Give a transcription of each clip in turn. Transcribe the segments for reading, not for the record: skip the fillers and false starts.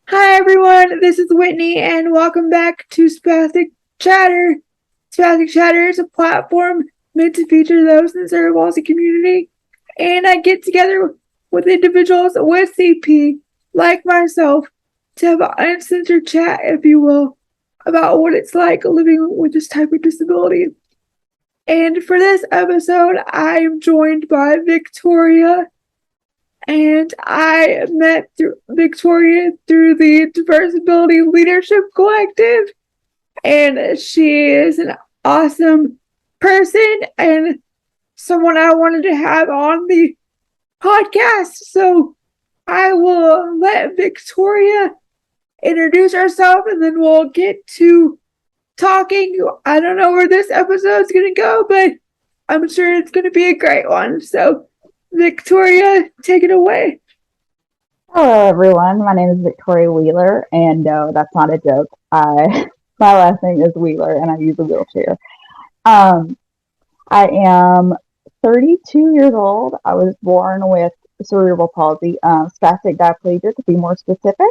Hi everyone, this is Whitney and welcome back to Spastic Chatter. Spastic Chatter is a platform meant to feature those in the Cerebral Palsy community, and I get together with individuals with CP, like myself, to have an uncensored chat, if you will, about what it's like living with this type of disability. And for this episode, I am joined by Victoria, and I met Victoria through the Diversibility Leadership Collective, and she is an awesome person and someone I wanted to have on the podcast. So I will let Victoria introduce herself and then we'll get to talking. I don't know where this episode's going to go, but I'm sure it's going to be a great one. So, Victoria, take it away. Hello, everyone. My name is Victoria Wheeler, and no, that's not a joke. I my last name is Wheeler, and I use a wheelchair. Um, I am 32 years old. I was born with cerebral palsy, spastic diplegia, to be more specific.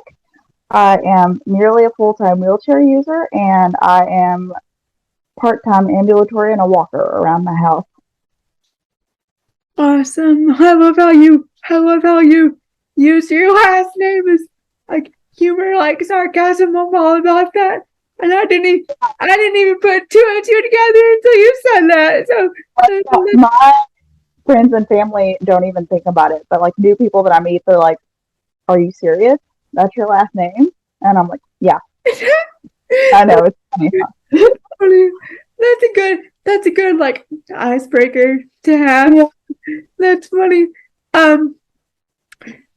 I am nearly a full-time wheelchair user, and I am part-time ambulatory and a walker around the house. Awesome. I love how you use your last name as like humor, like sarcasm. I'm all about that. And I didn't even put two and two together until you said that. My friends and family don't even think about it, but like new people that I meet, they're like, "Are you serious? That's your last name?" And I'm like, "Yeah, I know it's funny." That's funny. That's a good like icebreaker to have. Yeah. That's funny. Um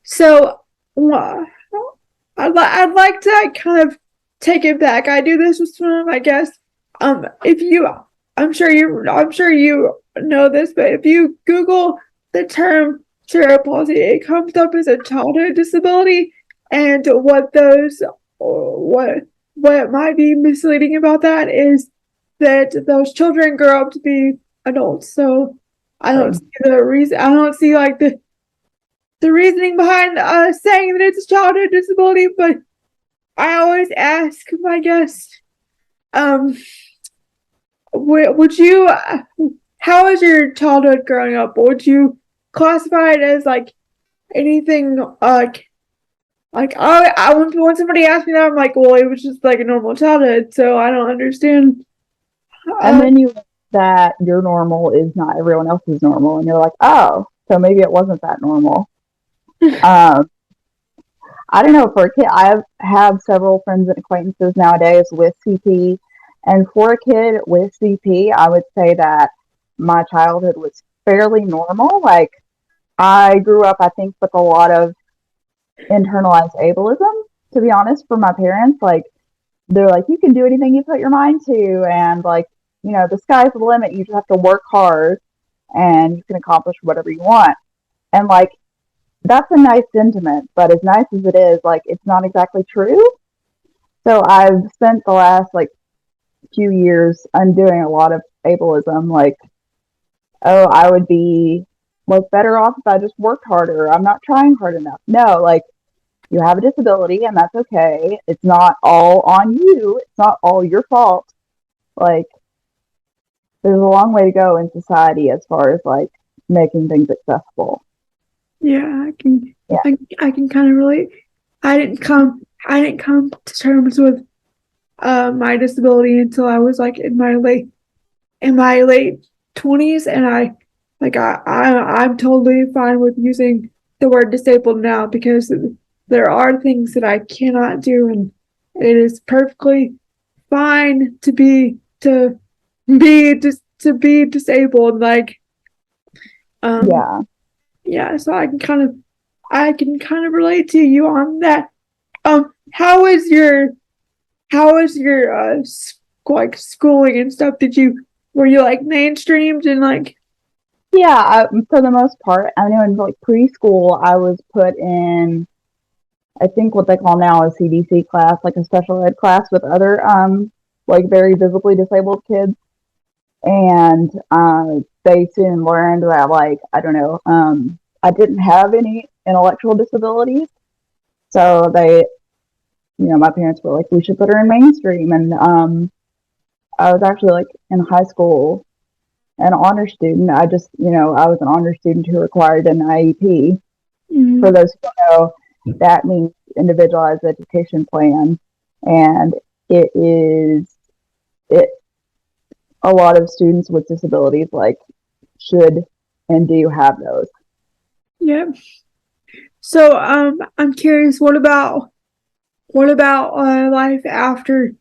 so uh, I'd like to like, kind of take it back. I do this with some of my guests. If you, I'm sure you know this, but if you Google the term cerebral palsy, it comes up as a childhood disability, and what might be misleading about that is that those children grow up to be adults. So I don't Right. see the reason. I don't see like the reasoning behind saying that it's a childhood disability, but I always ask my guests, um, would you, how was your childhood growing up? Would you classify it as like anything when somebody asks me that, I'm like, well, it was just like a normal childhood, so I don't understand. And Uh, then you that your normal is not everyone else's normal, and you're like, oh, so maybe it wasn't that normal. Um, I don't know. For a kid, have several friends and acquaintances nowadays with CP, and for a kid with CP, I would say that my childhood was fairly normal. Like I grew up, I think, with a lot of internalized ableism. To be honest, for my parents, like they're like, you can do anything you put your mind to, and like, the sky's the limit. You just have to work hard, and you can accomplish whatever you want. And like, that's a nice sentiment, but as nice as it is, like, it's not exactly true. So I've spent the last like few years undoing a lot of ableism. Like, oh, I would be like better off if I just worked harder. I'm not trying hard enough. No, like you have a disability and that's okay. It's not all on you. It's not all your fault. Like there's a long way to go in society as far as like making things accessible. yeah, Yeah. I can kind of relate. I didn't come to terms with my disability until I was like in my late 20s, and I'm totally fine with using the word disabled now because there are things that I cannot do, and it is perfectly fine to be disabled. Um, Yeah. yeah, so I can kind of relate to you on that. How is your like schooling and stuff? Were you like mainstreamed and like Yeah. For the most part, I know in like preschool, I was put in, I think what they call now a CDC class, like a special ed class with other, like very visibly disabled kids. And they soon learned that, like, I don't know, I didn't have any intellectual disabilities. So they my parents were like, we should put her in mainstream. And I was actually like in high school an honor student. I just, I was an honor student who required an IEP. Mm-hmm. For those who don't know, that means individualized education plan. And it a lot of students with disabilities like should and do have those. Yeah. So I'm curious, what about life after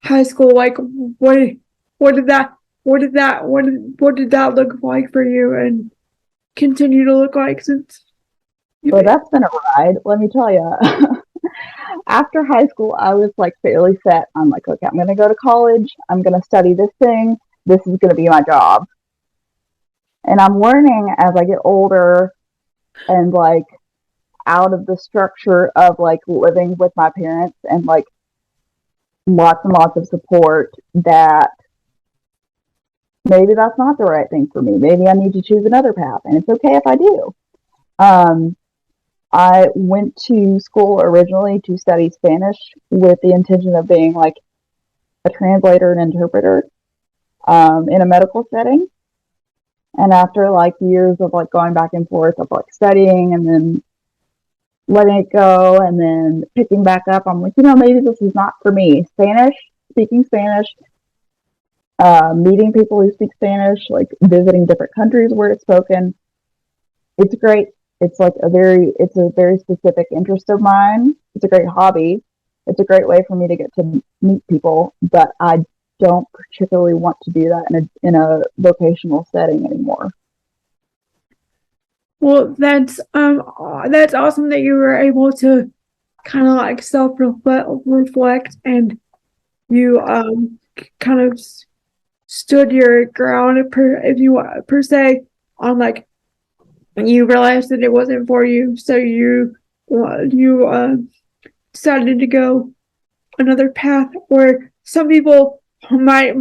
high school? Like what did that what did that look like for you and continue to look like since Well, that's been a ride, let me tell you. After high school, I was like fairly set. I'm like, okay, I'm going to go to college. I'm going to study this thing. This is going to be my job. And I'm learning as I get older and like out of the structure of like living with my parents and like lots and lots of support that maybe that's not the right thing for me. Maybe I need to choose another path, and it's okay if I do. I went to school originally to study Spanish with the intention of being like a translator and interpreter in a medical setting. And after like years of like going back and forth of like studying and then letting it go and then picking back up, I'm like, maybe this is not for me. Speaking Spanish, meeting people who speak Spanish, like visiting different countries where it's spoken. It's great. It's a very specific interest of mine. It's a great hobby. It's a great way for me to get to meet people, but I don't particularly want to do that in a vocational setting anymore. Well, that's awesome that you were able to kind of like self-reflect and you kind of stood your ground per se on like you realized that it wasn't for you, so you decided to go another path where some people might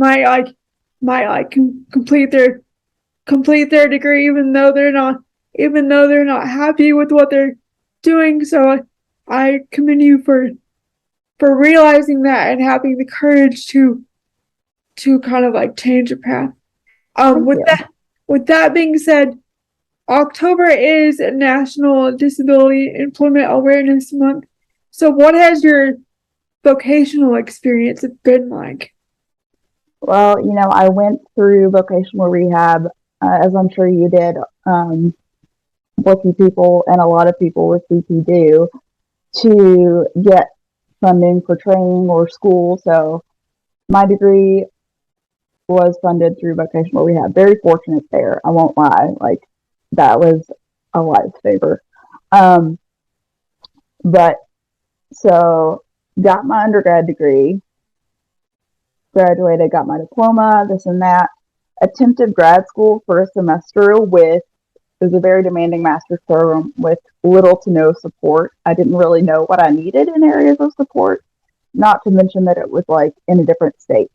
complete their degree even though they're not happy with what they're doing. So I commend you for realizing that and having the courage to kind of like change your path. With that being said, October is National Disability Employment Awareness Month. So what has your vocational experience been like? Well, I went through vocational rehab, as I'm sure you did, what you people and a lot of people with CP do to get funding for training or school. So my degree was funded through vocational rehab. Very fortunate there. I won't lie. Like that was a lifesaver. But so got my undergrad degree, graduated, got my diploma, this and that. Attempted grad school for a semester it was a very demanding master's program with little to no support. I didn't really know what I needed in areas of support, not to mention that it was like in a different state.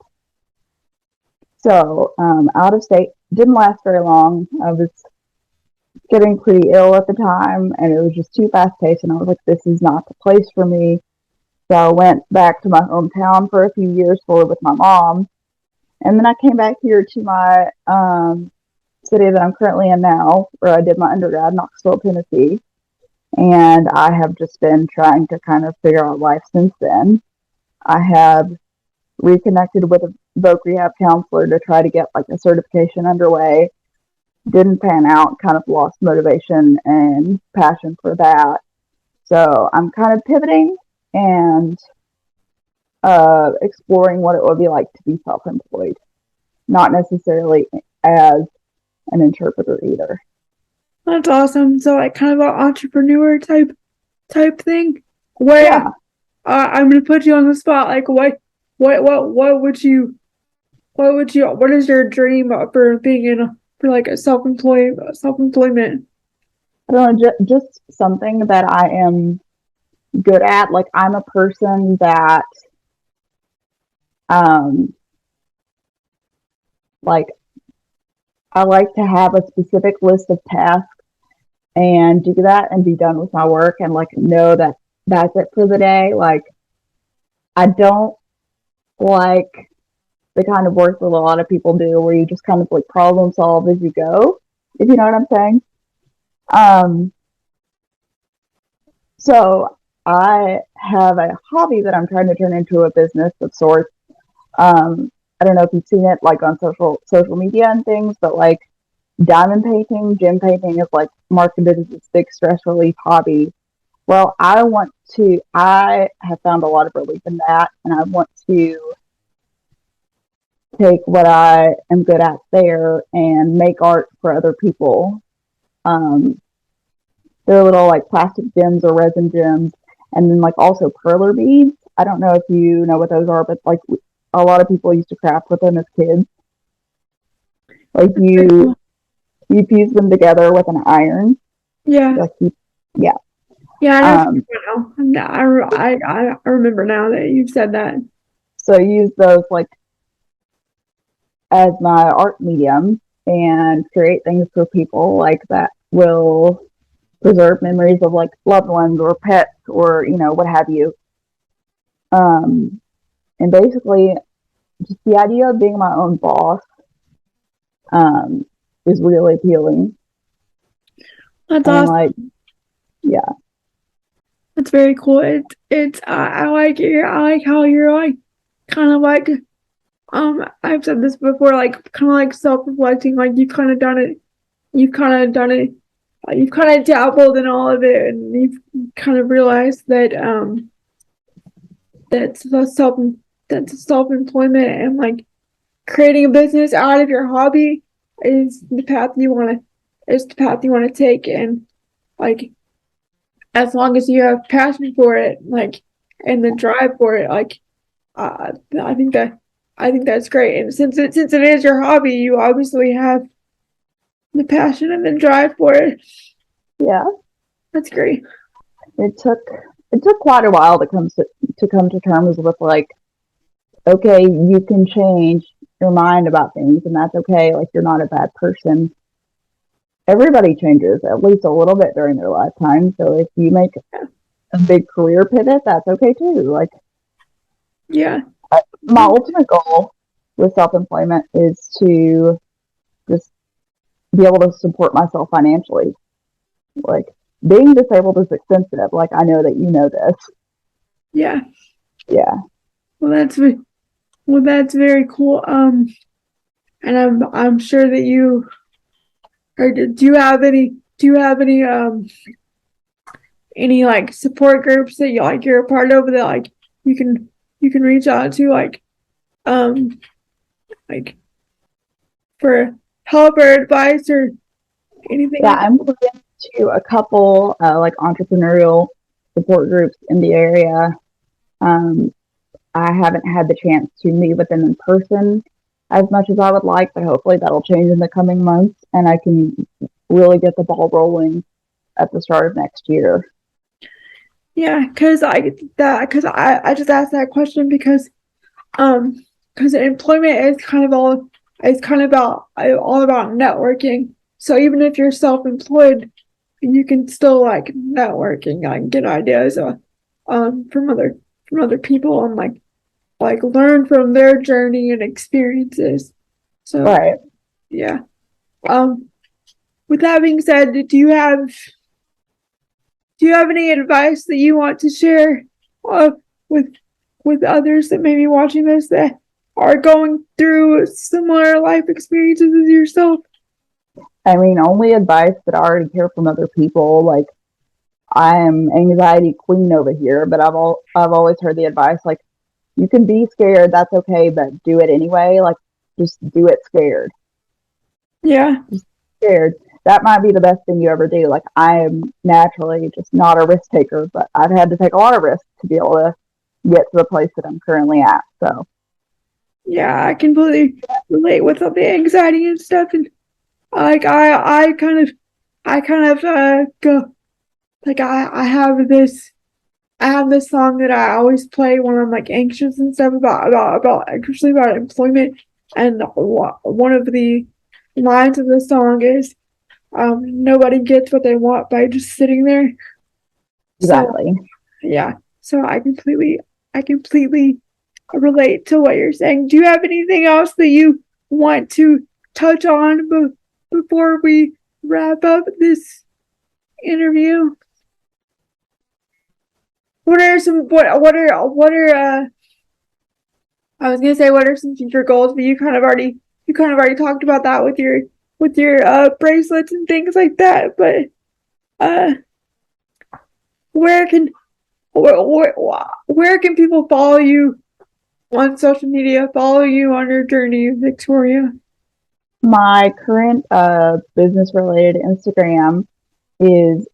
So out of state, didn't last very long. I was getting pretty ill at the time and it was just too fast paced and I was like, this is not the place for me. So I went back to my hometown for a few years to live with my mom. And then I came back here to my city that I'm currently in now, where I did my undergrad, Knoxville, Tennessee. And I have just been trying to kind of figure out life since then. I have reconnected with a voc rehab counselor to try to get like a certification underway. Didn't pan out, kind of lost motivation and passion for that. So I'm kind of pivoting and exploring what it would be like to be self-employed, not necessarily as an interpreter either. That's awesome. So like kind of an entrepreneur type thing. Where Yeah. I'm gonna put you on the spot. Like what is your dream for being for like a self-employment? I don't know, just something that I am good at. Like I'm a person that like I like to have a specific list of tasks and do that and be done with my work and like know that that's it for the day. Like I don't like the kind of work that a lot of people do where you just kind of like problem solve as you go, if you know what I'm saying. Um, so I have a hobby that I'm trying to turn into a business of sorts. I don't know if you've seen it like on social media and things, but like diamond painting, gem painting is like marketed as this big stress relief hobby. Well, I have found a lot of relief in that, and I want to take what I am good at there and make art for other people. Um, they're little like plastic gems or resin gems, and then like also perler beads. I don't know if you know what those are, but like a lot of people used to craft with them as kids. Like Very cool. you fuse them together with an iron. Yeah. Like yeah. Yeah, I know Um, now. I remember now that you've said that. so I use those like as my art medium and create things for people like that will preserve memories of like loved ones or pets or what have you. Um, and basically, just the idea of being my own boss um, is really appealing. That's And awesome. like, yeah, That's very cool. I like it. I like how you're like kind of like I've said this before, like kind of like self-reflecting, like you've kind of done it. You've kind of done it. You've kind of dabbled in all of it, and you've kind of realized that that's the self-employment and like creating a business out of your hobby is the path you want to take, and like as long as you have passion for it, like and the drive for it, like uh, I think that I think that's great. And since it is your hobby, you obviously have the passion and the drive for it. yeah, That's great. it took it took quite a while to come to terms with like, okay, you can change your mind about things, and that's okay. Like, you're not a bad person. Everybody changes at least a little bit during their lifetime. So if you make a big career pivot, that's okay too. Like, Yeah. my ultimate goal with self employment is to just be able to support myself financially. Like, being disabled is expensive. Like, I know that you know this. Yeah. Yeah. Well, that's very cool. And I'm sure that you or do you have any like support groups that you're a part of that like you can you can reach out to um like for help or advice or anything Yeah. like that? I'm put into a couple like entrepreneurial support groups in the area. Um, I haven't had the chance to meet with them in person as much as I would like, but hopefully that'll change in the coming months and I can really get the ball rolling at the start of next year. Yeah, because I just asked that question because employment is kind of all about networking. So even if you're self-employed, you can still like network and like get ideas from other people and like learn from their journey and experiences. So Right. yeah. Um, with that being said, do you have any advice that you want to share uh, with with others that may be watching this that are going through similar life experiences as yourself? I mean, only advice that I already hear from other people. Like, I am anxiety queen over here, but I've always heard the advice like, you can be scared, that's okay, but do it anyway. Like, just do it scared. Yeah, Scared. That might be the best thing you ever do. Like, I am naturally just not a risk taker, but I've had to take a lot of risks to be able to get to the place that I'm currently at. So, yeah, I completely relate with all the anxiety and stuff, and like I kind of go like I have this song that I always play when I'm like anxious and stuff about actually about employment, and one of the lines of the song is nobody gets what they want by just sitting there. So exactly. yeah, so I completely I completely relate to what you're saying. Do you have anything else that you want to touch on before we wrap up this interview? What are some what are I was gonna say what are some future goals, but you kind of already talked about that with your bracelets and things like that. But uh, where can where can people follow you on social media? Follow you on your journey, Victoria. My current business related Instagram is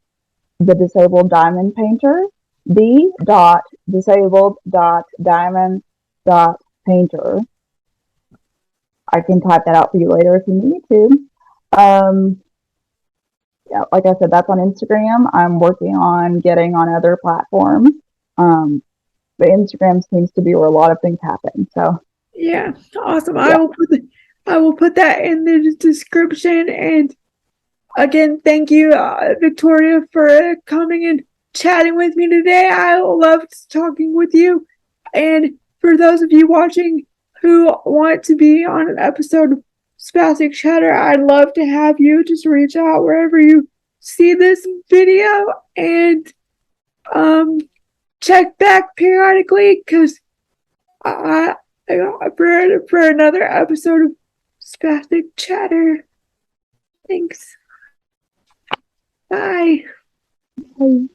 the Disabled Diamond Painter, the dot disabled dot diamond dot painter. I can type that out for you later if you need to. Yeah, like I said, that's on Instagram. I'm working on getting on other platforms. But Instagram seems to be where a lot of things happen. So Yeah, awesome. yeah. I will put that in the description. And again, thank you, Victoria, for coming and chatting with me today. I loved talking with you. And for those of you watching who want to be on an episode of Spastic Chatter, I'd love to have you. Just reach out wherever you see this video and check back periodically because I for another episode of Spastic Chatter. Thanks. Bye. Bye.